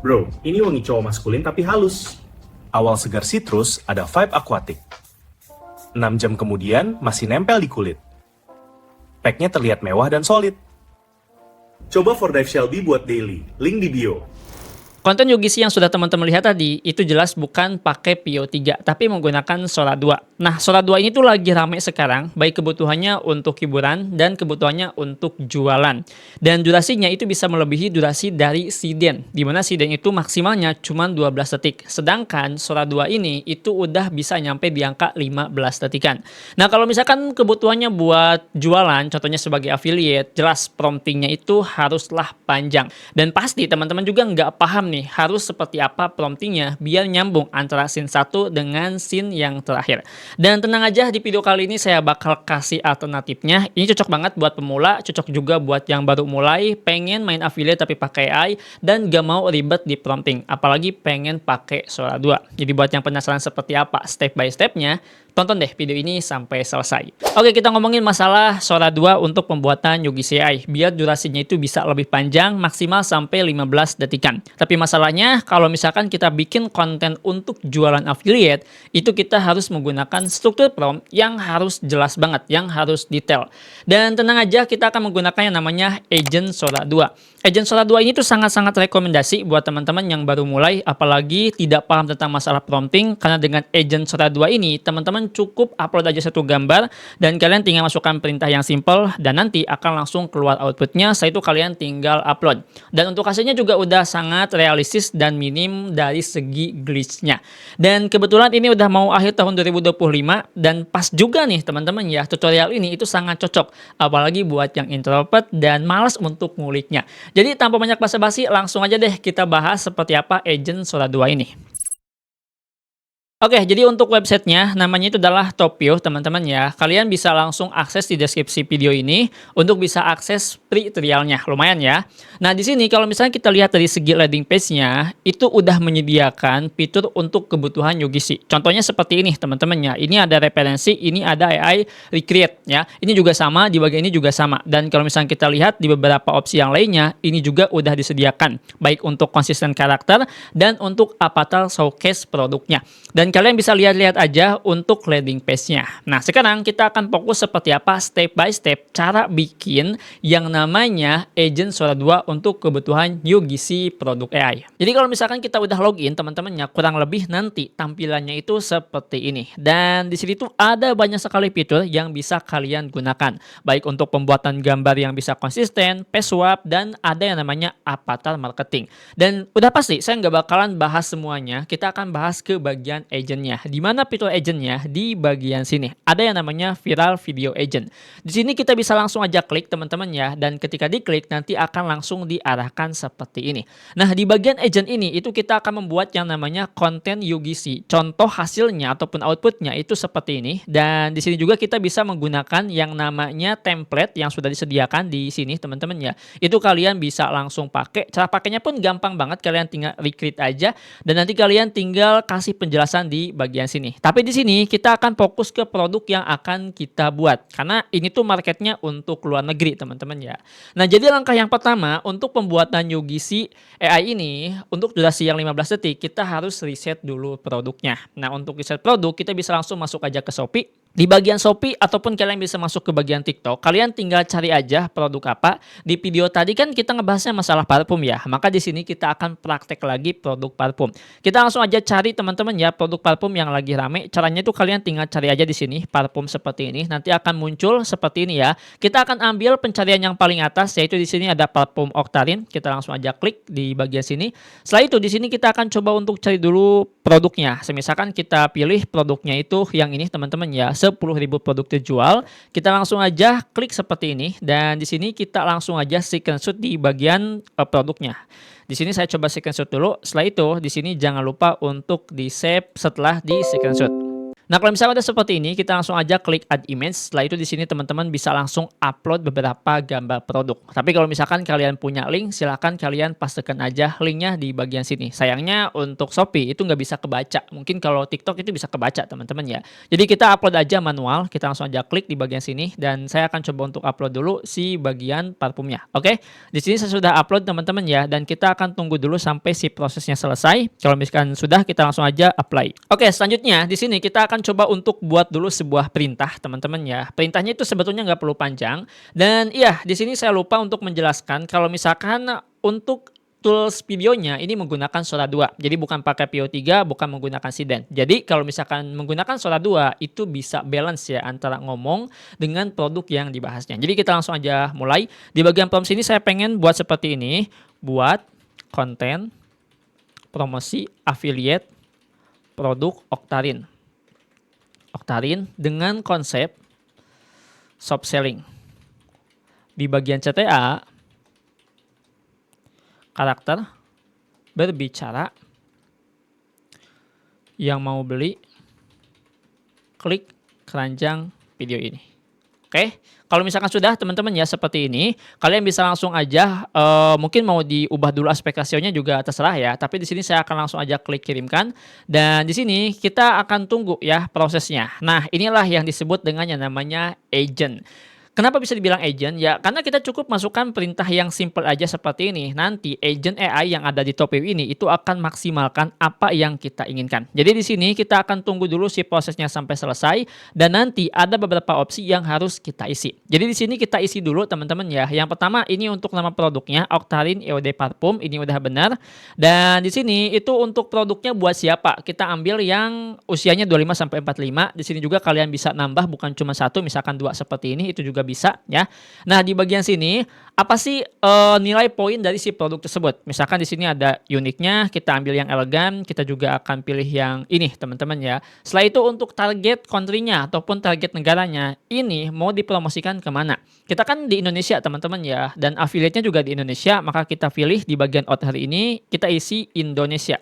Bro, ini wangi cowok maskulin tapi halus. Awal segar citrus ada vibe aquatic. 6 jam kemudian masih nempel di kulit. Packnya terlihat mewah dan solid. Coba For Dive Shelby buat daily. Link di bio. Konten UGC yang sudah teman-teman lihat tadi, itu jelas bukan pakai Pio 3, tapi menggunakan Sora 2. Nah, Sora 2 ini tuh lagi rame sekarang, baik kebutuhannya untuk hiburan dan kebutuhannya untuk jualan. Dan durasinya itu bisa melebihi durasi dari Siden, di mana Siden itu maksimalnya cuma 12 detik. Sedangkan Sora 2 ini itu udah bisa nyampe di angka 15 detikan. Nah, kalau misalkan kebutuhannya buat jualan, contohnya sebagai affiliate, jelas promptingnya itu haruslah panjang. Dan pasti teman-teman juga nggak paham nih, harus seperti apa promptingnya biar nyambung antara scene 1 dengan scene yang terakhir. Dan tenang aja, di video kali ini saya bakal kasih alternatifnya. Ini cocok banget buat pemula, cocok juga buat yang baru mulai, pengen main affiliate tapi pakai AI, dan gak mau ribet di prompting, apalagi pengen pakai Sora 2. Jadi buat yang penasaran seperti apa step by stepnya, tonton deh video ini sampai selesai. Oke, kita ngomongin masalah Sora 2 untuk pembuatan UGC AI, biar durasinya itu bisa lebih panjang, maksimal sampai 15 detikan. Tapi masalahnya, kalau misalkan kita bikin konten untuk jualan affiliate, itu kita harus menggunakan struktur prompt yang harus jelas banget, yang harus detail. Dan tenang aja, kita akan menggunakan yang namanya Agent Sora 2. Agent Sora 2 ini tuh sangat-sangat rekomendasi buat teman-teman yang baru mulai, apalagi tidak paham tentang masalah prompting, karena dengan Agent Sora 2 ini, teman-teman cukup upload aja satu gambar, dan kalian tinggal masukkan perintah yang simple, dan nanti akan langsung keluar outputnya. Setelah itu kalian tinggal upload. Dan untuk hasilnya juga udah sangat realistis dan minim dari segi glitch-nya. Dan kebetulan ini udah mau akhir tahun 2025, dan pas juga nih teman-teman ya, tutorial ini itu sangat cocok, apalagi buat yang introvert dan malas untuk nguliknya. Jadi tanpa banyak basa-basi, langsung aja deh kita bahas seperti apa Agent Sora 2 ini. Oke, jadi untuk websitenya namanya itu adalah Topio, teman-teman ya. Kalian bisa langsung akses di deskripsi video ini untuk bisa akses free trialnya, lumayan ya. Nah, di sini kalau misalnya kita lihat dari segi landing page-nya, itu udah menyediakan fitur untuk kebutuhan UGC. Contohnya seperti ini, teman-teman ya. Ini ada referensi, ini ada AI Recreate ya. Ini juga sama, di bagian ini juga sama. Dan kalau misalnya kita lihat di beberapa opsi yang lainnya, ini juga udah disediakan, baik untuk konsisten karakter dan untuk avatar showcase produknya. Dan kalian bisa lihat-lihat aja untuk landing page-nya. Nah, sekarang kita akan fokus seperti apa step by step cara bikin yang namanya Agent Sora 2 untuk kebutuhan UGC produk AI. Jadi kalau misalkan kita udah login, teman-temannya kurang lebih nanti tampilannya itu seperti ini. Dan di sini tuh ada banyak sekali fitur yang bisa kalian gunakan. Baik untuk pembuatan gambar yang bisa konsisten, page swap, dan ada yang namanya avatar marketing. Dan udah pasti saya nggak bakalan bahas semuanya, kita akan bahas ke bagian agentnya. Di mana fitur agentnya? Di bagian sini. Ada yang namanya Viral Video Agent. Di sini kita bisa langsung aja klik teman-teman ya, dan ketika diklik nanti akan langsung diarahkan seperti ini. Nah, di bagian agent ini itu kita akan membuat yang namanya konten UGC. Contoh hasilnya ataupun outputnya itu seperti ini. Dan di sini juga kita bisa menggunakan yang namanya template yang sudah disediakan di sini teman-teman ya. Itu kalian bisa langsung pakai. Cara pakainya pun gampang banget, kalian tinggal recreate aja dan nanti kalian tinggal kasih penjelasan di bagian sini. Tapi di sini kita akan fokus ke produk yang akan kita buat, karena ini tuh marketnya untuk luar negeri teman-teman ya. Nah, jadi langkah yang pertama untuk pembuatan UGC AI ini, untuk durasi yang 15 detik kita harus reset dulu produknya. Nah, untuk reset produk kita bisa langsung masuk aja ke Shopee. Di bagian Shopee ataupun kalian bisa masuk ke bagian TikTok, kalian tinggal cari aja produk apa. Di video tadi kan kita ngebahasnya masalah parfum ya, maka di sini kita akan praktek lagi produk parfum. Kita langsung aja cari teman-teman ya produk parfum yang lagi rame. Caranya itu kalian tinggal cari aja di sini parfum seperti ini, nanti akan muncul seperti ini ya. Kita akan ambil pencarian yang paling atas, yaitu di sini ada parfum Octarine. Kita langsung aja klik di bagian sini. Setelah itu di sini kita akan coba untuk cari dulu produknya. Misalkan kita pilih produknya itu yang ini teman-teman ya. 10.000 produk terjual, kita langsung aja klik seperti ini, dan di sini kita langsung aja screenshot di bagian produknya. Di sini saya coba screenshot dulu. Setelah itu di sini jangan lupa untuk di save setelah di screenshot. Nah, kalau misalnya udah seperti ini, kita langsung aja klik add image. Setelah itu di sini teman-teman bisa langsung upload beberapa gambar produk. Tapi kalau misalkan kalian punya link, silahkan kalian pastekan aja linknya di bagian sini. Sayangnya untuk Shopee itu nggak bisa kebaca. Mungkin kalau TikTok itu bisa kebaca teman-teman ya. Jadi kita upload aja manual. Kita langsung aja klik di bagian sini dan saya akan coba untuk upload dulu si bagian parfumnya. Oke, di sini saya sudah upload teman-teman ya, dan kita akan tunggu dulu sampai si prosesnya selesai. Kalau misalkan sudah, kita langsung aja apply. Oke, selanjutnya di sini kita akan coba untuk buat dulu sebuah perintah teman-teman ya. Perintahnya itu sebetulnya nggak perlu panjang. Dan iya, di sini saya lupa untuk menjelaskan kalau misalkan untuk tools videonya ini menggunakan Sora 2. Jadi bukan pakai Pio 3, bukan menggunakan Siden. Jadi kalau misalkan menggunakan Sora 2 itu bisa balance ya antara ngomong dengan produk yang dibahasnya. Jadi kita langsung aja mulai. Di bagian prompt sini saya pengen buat seperti ini. Buat konten promosi affiliate produk Octarine. Octarine dengan konsep shop selling. Di bagian CTA, karakter berbicara, yang mau beli klik keranjang video ini. Oke, kalau misalkan sudah teman-teman ya seperti ini, kalian bisa langsung aja mungkin mau diubah dulu aspek rasionya juga terserah ya. Tapi di sini saya akan langsung aja klik kirimkan dan di sini kita akan tunggu ya prosesnya. Nah, inilah yang disebut dengan yang namanya agent. Kenapa bisa dibilang agent? Ya, karena kita cukup masukkan perintah yang simple aja seperti ini. Nanti agent AI yang ada di top view ini itu akan maksimalkan apa yang kita inginkan. Jadi di sini kita akan tunggu dulu si prosesnya sampai selesai dan nanti ada beberapa opsi yang harus kita isi. Jadi di sini kita isi dulu teman-teman ya. Yang pertama ini untuk nama produknya Octarine EOD Parfum, ini udah benar. Dan di sini itu untuk produknya buat siapa? Kita ambil yang usianya 25 sampai 45. Di sini juga kalian bisa nambah bukan cuma satu, misalkan dua seperti ini itu juga bisa ya. Nah, di bagian sini apa sih nilai poin dari si produk tersebut? Misalkan di sini ada uniknya, kita ambil yang elegan, kita juga akan pilih yang ini teman-teman ya. Setelah itu untuk target country-nya ataupun target negaranya, ini mau dipromosikan kemana? Kita kan di Indonesia teman-teman ya, dan affiliate-nya juga di Indonesia, maka kita pilih di bagian order ini, kita isi Indonesia.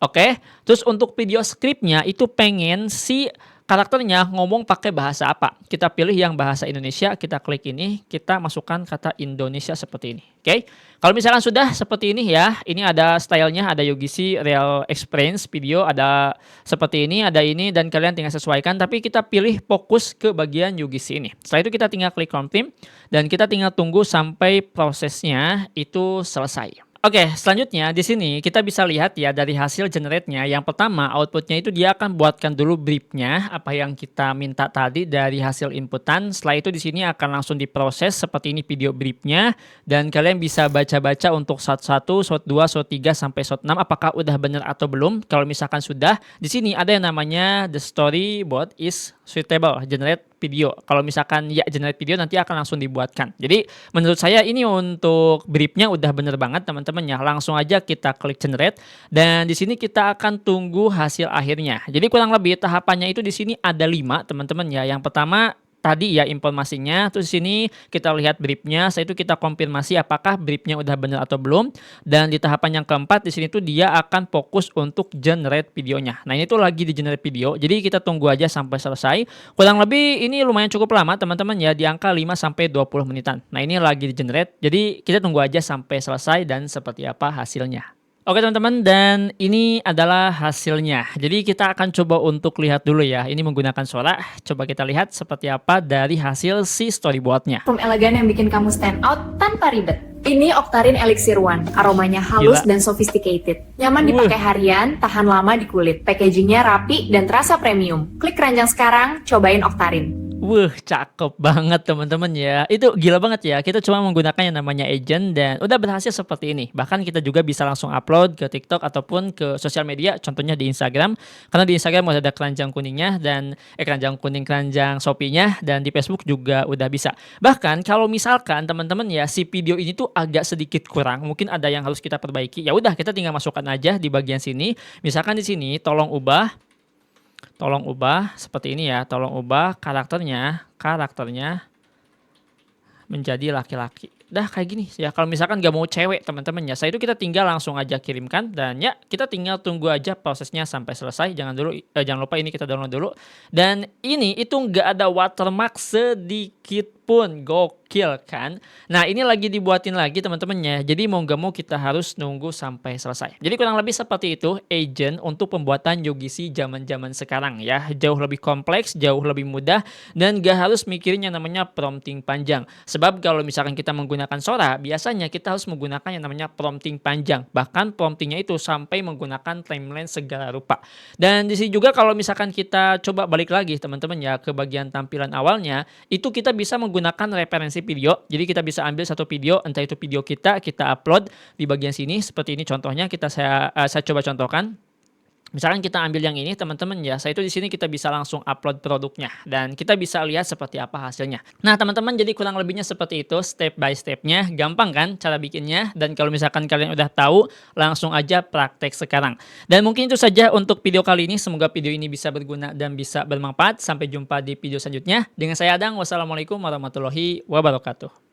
Oke, terus untuk video script-nya itu pengen si karakternya ngomong pakai bahasa apa. Kita pilih yang bahasa Indonesia, kita klik ini, kita masukkan kata Indonesia seperti ini. Oke, kalau misalkan sudah seperti ini ya, ini ada stylenya, ada UGC Real Experience Video, ada seperti ini, ada ini, dan kalian tinggal sesuaikan. Tapi kita pilih fokus ke bagian UGC ini. Setelah itu kita tinggal klik confirm, dan kita tinggal tunggu sampai prosesnya itu selesai. Oke, selanjutnya di sini kita bisa lihat ya dari hasil generate-nya. Yang pertama, output-nya itu dia akan buatkan dulu brief-nya, apa yang kita minta tadi dari hasil inputan. Setelah itu di sini akan langsung diproses seperti ini video brief-nya, dan kalian bisa baca-baca untuk shot 1, shot 2, shot 3 sampai shot 6 apakah udah benar atau belum. Kalau misalkan sudah, di sini ada yang namanya the storyboard is suitable generate video. Kalau misalkan ya generate video nanti akan langsung dibuatkan. Jadi menurut saya ini untuk briefnya udah bener banget teman-teman ya. Langsung aja kita klik generate dan di sini kita akan tunggu hasil akhirnya. Jadi kurang lebih tahapannya itu di sini ada 5 teman-teman ya. Yang pertama tadi ya informasinya, terus di sini kita lihat briefnya, setelah itu kita konfirmasi apakah briefnya udah benar atau belum, dan di tahapan yang keempat di sini tuh dia akan fokus untuk generate videonya. Nah, ini tuh lagi di generate video, jadi kita tunggu aja sampai selesai. Kurang lebih ini lumayan cukup lama teman-teman ya, di angka 5 sampai 20 menitan. Nah, ini lagi di generate, jadi kita tunggu aja sampai selesai dan seperti apa hasilnya. Oke teman-teman, dan ini adalah hasilnya. Jadi kita akan coba untuk lihat dulu ya. Ini menggunakan Sora. Coba kita lihat seperti apa dari hasil si storyboardnya. Parfum elegan yang bikin kamu stand out tanpa ribet. Ini Octarine Elixir One. Aromanya halus dan sophisticated. Nyaman dipakai harian, tahan lama di kulit. Packagingnya rapi dan terasa premium. Klik keranjang sekarang, cobain Octarine. Cakep banget teman-teman ya. Itu gila banget ya. Kita cuma menggunakan yang namanya agent dan udah berhasil seperti ini. Bahkan kita juga bisa langsung upload ke TikTok ataupun ke sosial media, contohnya di Instagram. Karena di Instagram udah ada keranjang kuningnya dan keranjang kuning, keranjang Shopee-nya, dan di Facebook juga udah bisa. Bahkan kalau misalkan teman-teman ya si video ini tuh agak sedikit kurang, mungkin ada yang harus kita perbaiki. Ya udah kita tinggal masukkan aja di bagian sini. Misalkan di sini tolong ubah seperti ini ya, tolong ubah karakternya menjadi laki-laki. dah kayak gini ya. Kalau misalkan gak mau cewek teman-teman ya, saya itu kita tinggal langsung aja kirimkan dan ya kita tinggal tunggu aja prosesnya sampai selesai. Jangan lupa ini kita download dulu. Dan ini itu nggak ada watermark sedikit pun, gokil kan. Nah ini lagi dibuatin lagi teman-teman ya, jadi mau gak mau kita harus nunggu sampai selesai. Jadi kurang lebih seperti itu agent untuk pembuatan UGC zaman-zaman sekarang ya. Jauh lebih kompleks, jauh lebih mudah, dan gak harus mikirin yang namanya prompting panjang. Sebab kalau misalkan kita menggunakan Sora, biasanya kita harus menggunakan yang namanya prompting panjang. Bahkan promptingnya itu sampai menggunakan timeline segala rupa. Dan di sini juga kalau misalkan kita coba balik lagi teman-teman ya ke bagian tampilan awalnya, itu kita bisa menggunakan referensi video. Jadi kita bisa ambil satu video, entah itu video kita upload di bagian sini seperti ini contohnya. Saya coba contohkan. Misalkan kita ambil yang ini teman-teman ya, saya itu di sini kita bisa langsung upload produknya dan kita bisa lihat seperti apa hasilnya. Nah teman-teman, jadi kurang lebihnya seperti itu step by stepnya, gampang kan cara bikinnya, dan kalau misalkan kalian udah tahu langsung aja praktek sekarang. Dan mungkin itu saja untuk video kali ini, semoga video ini bisa berguna dan bisa bermanfaat. Sampai jumpa di video selanjutnya dengan saya Adang. Wassalamualaikum warahmatullahi wabarakatuh.